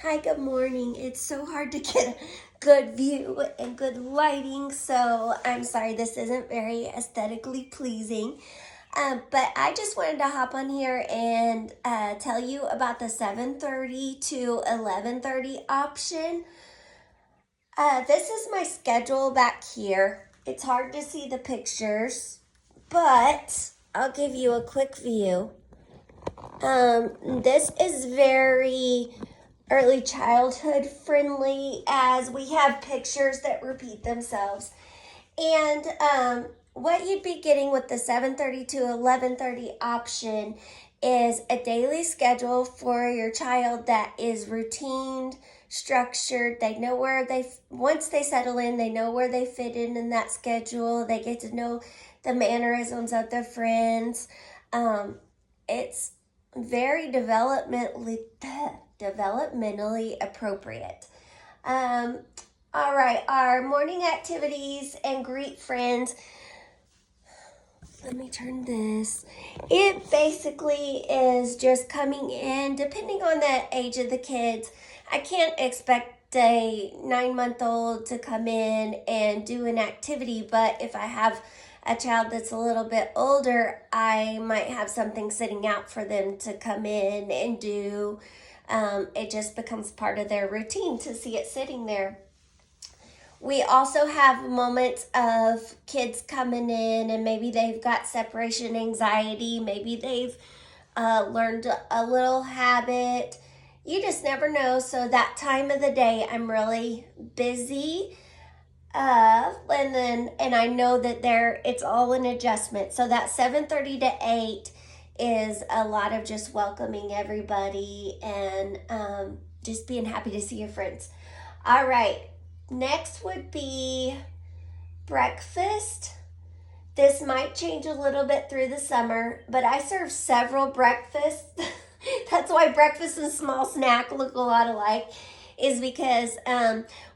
Hi, good morning. It's so hard to get a good view and good lighting, so I'm sorry this isn't very aesthetically pleasing. But I just wanted to hop on here and tell you about the 7:30 to 11:30 option. This is my schedule back here. It's hard to see the pictures, but I'll give you a quick view. This is very early childhood friendly as we have pictures that repeat themselves. And what you'd be getting with the 7:30 to 11:30 option is a daily schedule for your child that is routined, structured. They know where once they settle in, they know where they fit in that schedule. They get to know the mannerisms of their friends. It's very developmentally appropriate. All right, our morning activities and greet friends. Let me turn this. It basically is just coming in, depending on the age of the kids. I can't expect a 9-month-old to come in and do an activity, but if I have a child that's a little bit older, I might have something sitting out for them to come in and do. It just becomes part of their routine to see it sitting there. We also have moments of kids coming in and maybe they've got separation anxiety. Maybe they've learned a little habit. You just never know. So that time of the day, I'm really busy. And I know that it's all an adjustment. So that 7:30 to 8 is a lot of just welcoming everybody and just being happy to see your friends. All right. Next would be breakfast. This might change a little bit through the summer, but I serve several breakfasts. That's why breakfast and small snack look a lot alike, is because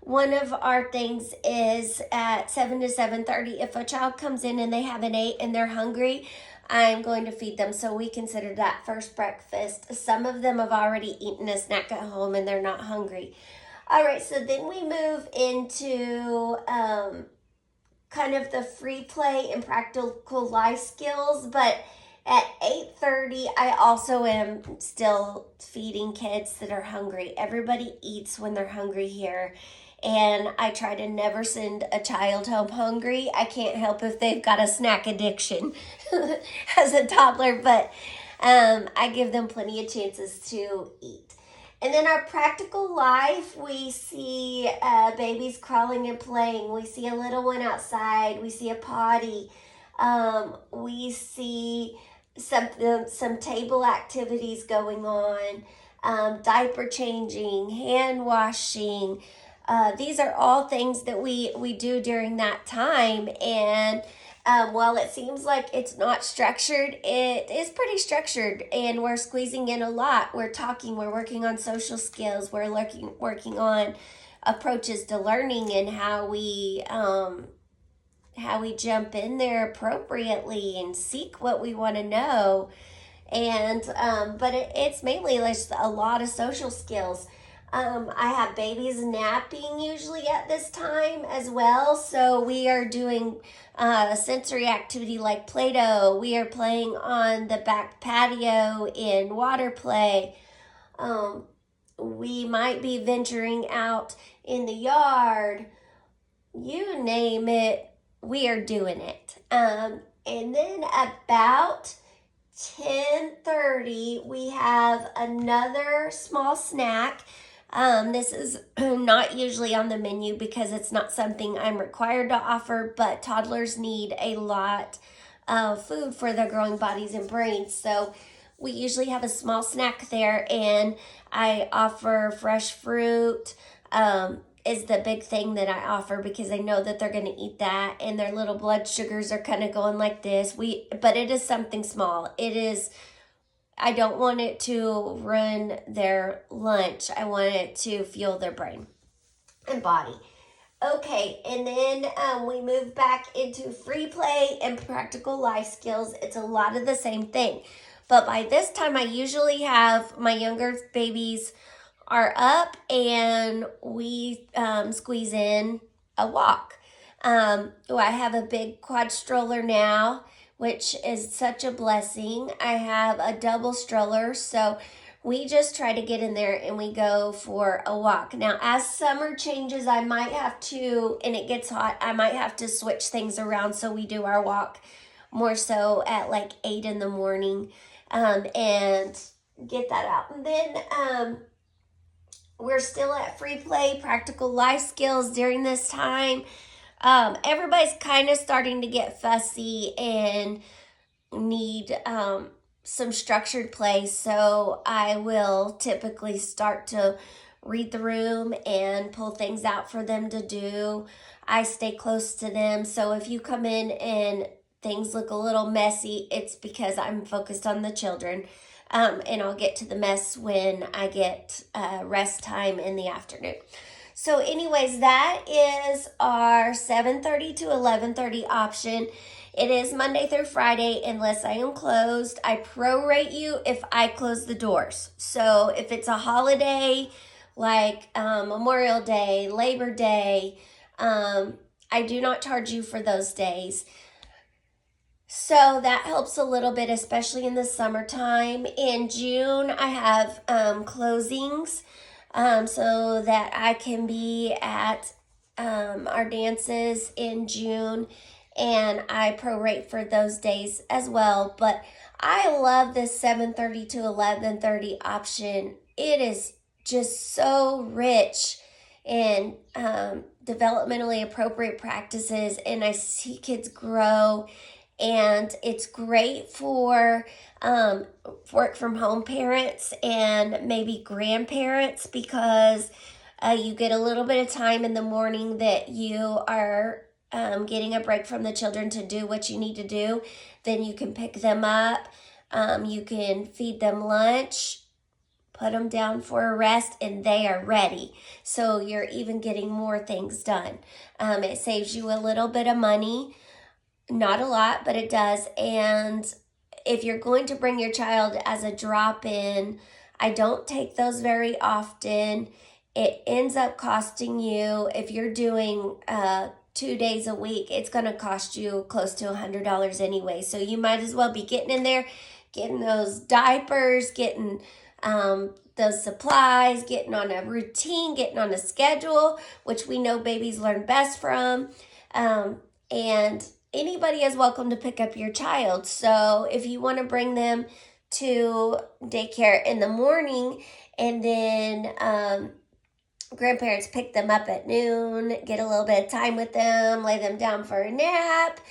one of our things is at 7 to 7:30. If a child comes in and they haven't ate and they're hungry, I'm going to feed them. So we consider that first breakfast. Some of them have already eaten a snack at home and they're not hungry. All right, so then we move into kind of the free play and practical life skills. But at 8:30, I also am still feeding kids that are hungry. Everybody eats when they're hungry here. And I try to never send a child home hungry. I can't help if they've got a snack addiction as a toddler, but I give them plenty of chances to eat. And then our practical life, we see babies crawling and playing. We see a little one outside. We see a potty. We see some table activities going on, diaper changing, hand washing. These are all things that we do during that time. And while it seems like it's not structured, it is pretty structured, and we're squeezing in a lot. We're talking, we're working on social skills, we're working on approaches to learning and how we jump in there appropriately and seek what we want to know. And but it's mainly just a lot of social skills. I have babies napping usually at this time as well. So we are doing sensory activity like Play-Doh. We are playing on the back patio in water play. We might be venturing out in the yard. You name it, we are doing it. And then about 10:30, we have another small snack. This is not usually on the menu because it's not something I'm required to offer, but toddlers need a lot of food for their growing bodies and brains. So we usually have a small snack there, and I offer fresh fruit. Is the big thing that I offer because I know that they're going to eat that and their little blood sugars are kind of going like this. But it is something small. I don't want it to ruin their lunch. I want it to fuel their brain and body. Okay, and then we move back into free play and practical life skills. It's a lot of the same thing. But by this time, I usually have my younger babies are up and we squeeze in a walk. I have a big quad stroller now, which is such a blessing. I have a double stroller, so we just try to get in there and we go for a walk. Now, as summer changes, I might have to, and it gets hot, I might have to switch things around so we do our walk more so at like 8 in the morning and get that out. And then we're still at free play, practical life skills during this time. Everybody's kind of starting to get fussy and need some structured play. So I will typically start to read the room and pull things out for them to do. I stay close to them. So if you come in and things look a little messy, it's because I'm focused on the children. And I'll get to the mess when I get rest time in the afternoon. So anyways, that is our 7:30 to 11:30 option. It is Monday through Friday unless I am closed. I prorate you if I close the doors. So if it's a holiday like Memorial Day, Labor Day, I do not charge you for those days. So that helps a little bit, especially in the summertime. In June, I have closings so that I can be at our dances in June, and I prorate for those days as well. But I love this 7:30 to 11:30 option. It is just so rich in developmentally appropriate practices, and I see kids grow. And it's great for work from home parents and maybe grandparents because you get a little bit of time in the morning that you are getting a break from the children to do what you need to do. Then you can pick them up. You can feed them lunch, put them down for a rest, and they are ready. So you're even getting more things done. It saves you a little bit of money. Not a lot, but it does. And if you're going to bring your child as a drop-in, I don't take those very often. It ends up costing you, if you're doing 2 days a week, it's going to cost you close to $100 anyway. So you might as well be getting in there, getting those diapers, getting those supplies, getting on a routine, getting on a schedule, which we know babies learn best from. And anybody is welcome to pick up your child. So if you want to bring them to daycare in the morning and then grandparents pick them up at noon, get a little bit of time with them, lay them down for a nap,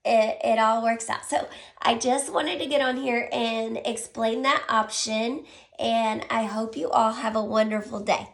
it all works out. So I just wanted to get on here and explain that option, and I hope you all have a wonderful day.